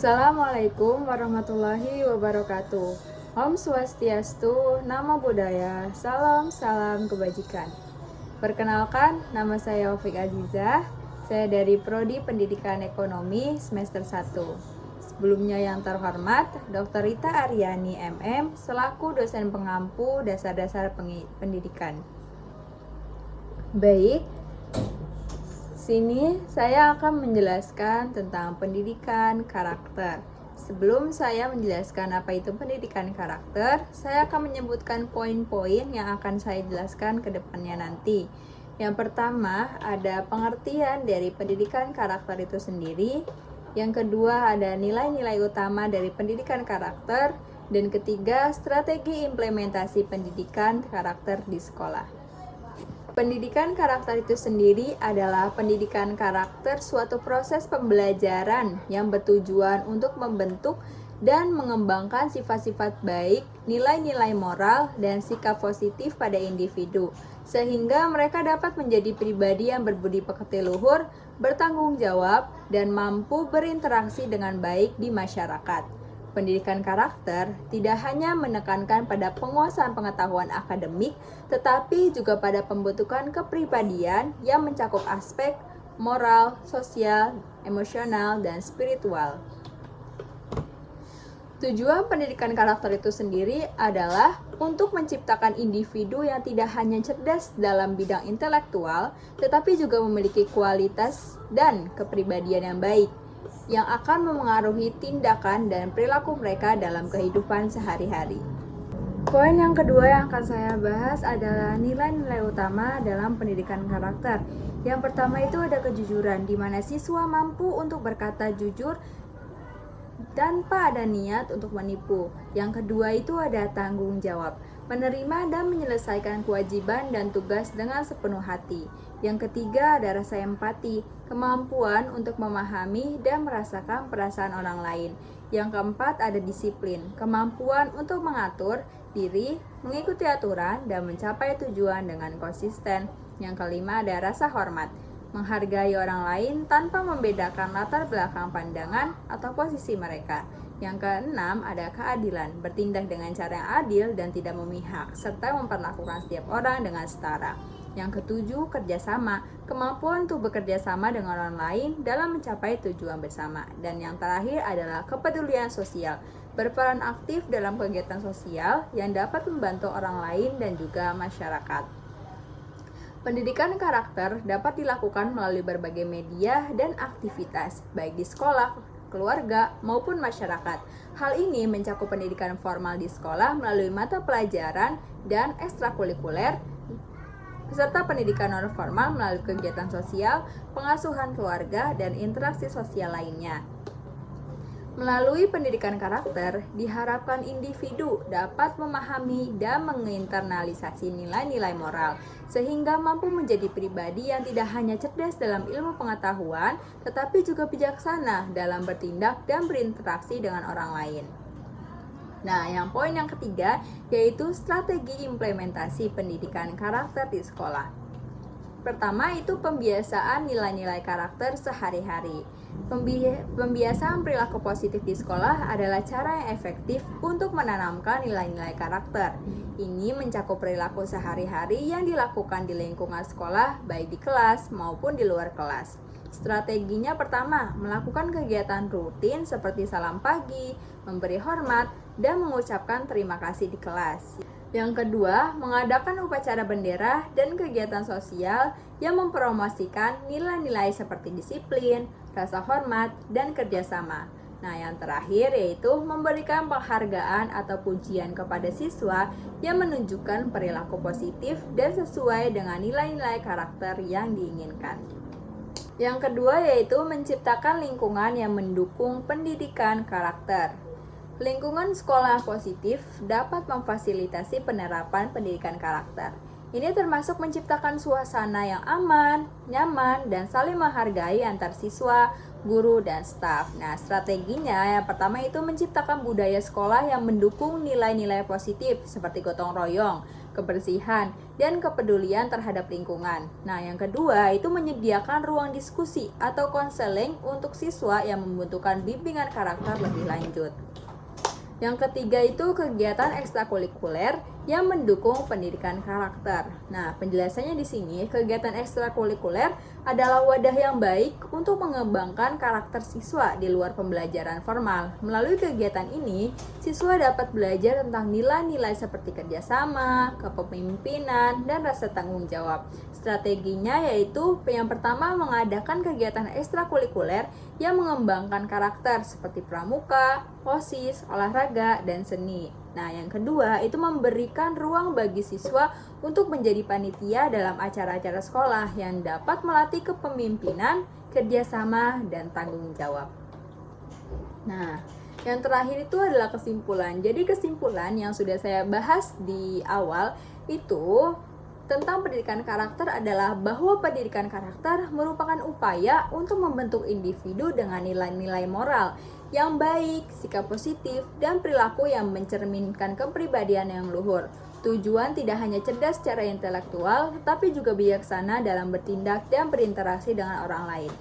Assalamualaikum warahmatullahi wabarakatuh. Om Swastiastu, Namo Buddhaya, salam kebajikan. Perkenalkan, nama saya Wafik Azizah. Saya dari Prodi Pendidikan Ekonomi semester 1. Sebelumnya yang terhormat, Dr. Rita Aryani MM selaku dosen pengampu dasar-dasar pendidikan. Baik, sini saya akan menjelaskan tentang pendidikan karakter. Sebelum saya menjelaskan apa itu pendidikan karakter, saya akan menyebutkan poin-poin yang akan saya jelaskan ke depannya nanti. Yang pertama, ada pengertian dari pendidikan karakter itu sendiri. Yang kedua, ada nilai-nilai utama dari pendidikan karakter. Dan ketiga, strategi implementasi pendidikan karakter di sekolah. Pendidikan karakter itu sendiri adalah pendidikan karakter suatu proses pembelajaran yang bertujuan untuk membentuk dan mengembangkan sifat-sifat baik, nilai-nilai moral, dan sikap positif pada individu, sehingga mereka dapat menjadi pribadi yang berbudi pekerti luhur, bertanggung jawab, dan mampu berinteraksi dengan baik di masyarakat. Pendidikan karakter tidak hanya menekankan pada penguasaan pengetahuan akademik, tetapi juga pada pembentukan kepribadian yang mencakup aspek moral, sosial, emosional, dan spiritual. Tujuan pendidikan karakter itu sendiri adalah untuk menciptakan individu yang tidak hanya cerdas dalam bidang intelektual, tetapi juga memiliki kualitas dan kepribadian yang baik, yang akan memengaruhi tindakan dan perilaku mereka dalam kehidupan sehari-hari. Poin yang kedua yang akan saya bahas adalah nilai-nilai utama dalam pendidikan karakter. Yang pertama itu ada kejujuran, di mana siswa mampu untuk berkata jujur tanpa ada niat untuk menipu. Yang kedua itu ada tanggung jawab, menerima dan menyelesaikan kewajiban dan tugas dengan sepenuh hati. Yang ketiga ada rasa empati, kemampuan untuk memahami dan merasakan perasaan orang lain. Yang keempat ada disiplin, kemampuan untuk mengatur diri, mengikuti aturan, dan mencapai tujuan dengan konsisten. Yang kelima ada rasa hormat, menghargai orang lain tanpa membedakan latar belakang pandangan atau posisi mereka. Yang keenam ada keadilan, bertindak dengan cara yang adil dan tidak memihak, serta memperlakukan setiap orang dengan setara. Yang ketujuh, kerjasama, kemampuan untuk bekerja sama dengan orang lain dalam mencapai tujuan bersama. Dan yang terakhir adalah kepedulian sosial, berperan aktif dalam kegiatan sosial yang dapat membantu orang lain dan juga masyarakat. Pendidikan karakter dapat dilakukan melalui berbagai media dan aktivitas, baik di sekolah, keluarga, maupun masyarakat. Hal ini mencakup pendidikan formal di sekolah melalui mata pelajaran dan ekstrakurikuler, beserta pendidikan non formal melalui kegiatan sosial, pengasuhan keluarga, dan interaksi sosial lainnya. Melalui pendidikan karakter, diharapkan individu dapat memahami dan menginternalisasi nilai-nilai moral, sehingga mampu menjadi pribadi yang tidak hanya cerdas dalam ilmu pengetahuan, tetapi juga bijaksana dalam bertindak dan berinteraksi dengan orang lain. Nah, yang poin yang ketiga yaitu strategi implementasi pendidikan karakter di sekolah. Pertama itu pembiasaan nilai-nilai karakter sehari-hari. Pembiasaan perilaku positif di sekolah adalah cara yang efektif untuk menanamkan nilai-nilai karakter. Ini mencakup perilaku sehari-hari yang dilakukan di lingkungan sekolah, baik di kelas maupun di luar kelas. Strateginya pertama, melakukan kegiatan rutin seperti salam pagi, memberi hormat, dan mengucapkan terima kasih di kelas. Yang kedua, mengadakan upacara bendera dan kegiatan sosial yang mempromosikan nilai-nilai seperti disiplin, rasa hormat, dan kerjasama. Nah, yang terakhir yaitu memberikan penghargaan atau pujian kepada siswa yang menunjukkan perilaku positif dan sesuai dengan nilai-nilai karakter yang diinginkan. Yang kedua yaitu menciptakan lingkungan yang mendukung pendidikan karakter. Lingkungan sekolah positif dapat memfasilitasi penerapan pendidikan karakter. Ini termasuk menciptakan suasana yang aman, nyaman, dan saling menghargai antar siswa, guru, dan staf. Nah, strateginya yang pertama itu menciptakan budaya sekolah yang mendukung nilai-nilai positif seperti gotong royong, kebersihan, dan kepedulian terhadap lingkungan. Nah, yang kedua itu menyediakan ruang diskusi atau konseling untuk siswa yang membutuhkan bimbingan karakter lebih lanjut. Yang ketiga itu kegiatan ekstrakurikuler yang mendukung pendidikan karakter. Nah, penjelasannya di sini, kegiatan ekstrakurikuler adalah wadah yang baik untuk mengembangkan karakter siswa di luar pembelajaran formal. Melalui kegiatan ini, siswa dapat belajar tentang nilai-nilai seperti kerjasama, kepemimpinan, dan rasa tanggung jawab. Strateginya yaitu yang pertama mengadakan kegiatan ekstrakurikuler yang mengembangkan karakter seperti pramuka, OSIS, olahraga, dan seni. Nah, yang kedua itu memberikan ruang bagi siswa untuk menjadi panitia dalam acara-acara sekolah yang dapat melatih kepemimpinan, kerjasama, dan tanggung jawab. Nah, yang terakhir itu adalah kesimpulan. Jadi kesimpulan yang sudah saya bahas di awal itu tentang pendidikan karakter adalah bahwa pendidikan karakter merupakan upaya untuk membentuk individu dengan nilai-nilai moral yang baik, sikap positif, dan perilaku yang mencerminkan kepribadian yang luhur. Tujuan tidak hanya cerdas secara intelektual, tetapi juga bijaksana dalam bertindak dan berinteraksi dengan orang lain.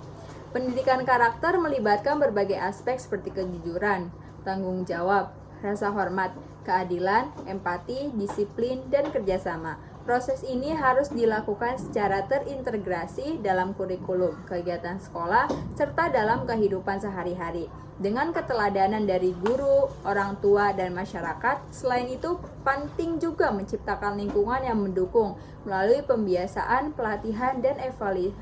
Pendidikan karakter melibatkan berbagai aspek seperti kejujuran, tanggung jawab, rasa hormat, keadilan, empati, disiplin, dan kerjasama. Proses ini harus dilakukan secara terintegrasi dalam kurikulum, kegiatan sekolah, serta dalam kehidupan sehari-hari. Dengan keteladanan dari guru, orang tua, dan masyarakat, selain itu penting juga menciptakan lingkungan yang mendukung melalui pembiasaan, pelatihan, dan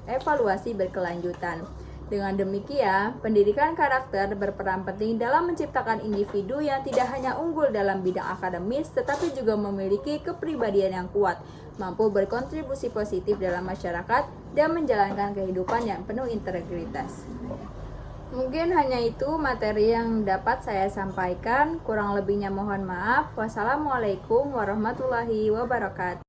evaluasi berkelanjutan. Dengan demikian, pendidikan karakter berperan penting dalam menciptakan individu yang tidak hanya unggul dalam bidang akademis, tetapi juga memiliki kepribadian yang kuat, mampu berkontribusi positif dalam masyarakat, dan menjalankan kehidupan yang penuh integritas. Mungkin hanya itu materi yang dapat saya sampaikan, kurang lebihnya mohon maaf. Wassalamualaikum warahmatullahi wabarakatuh.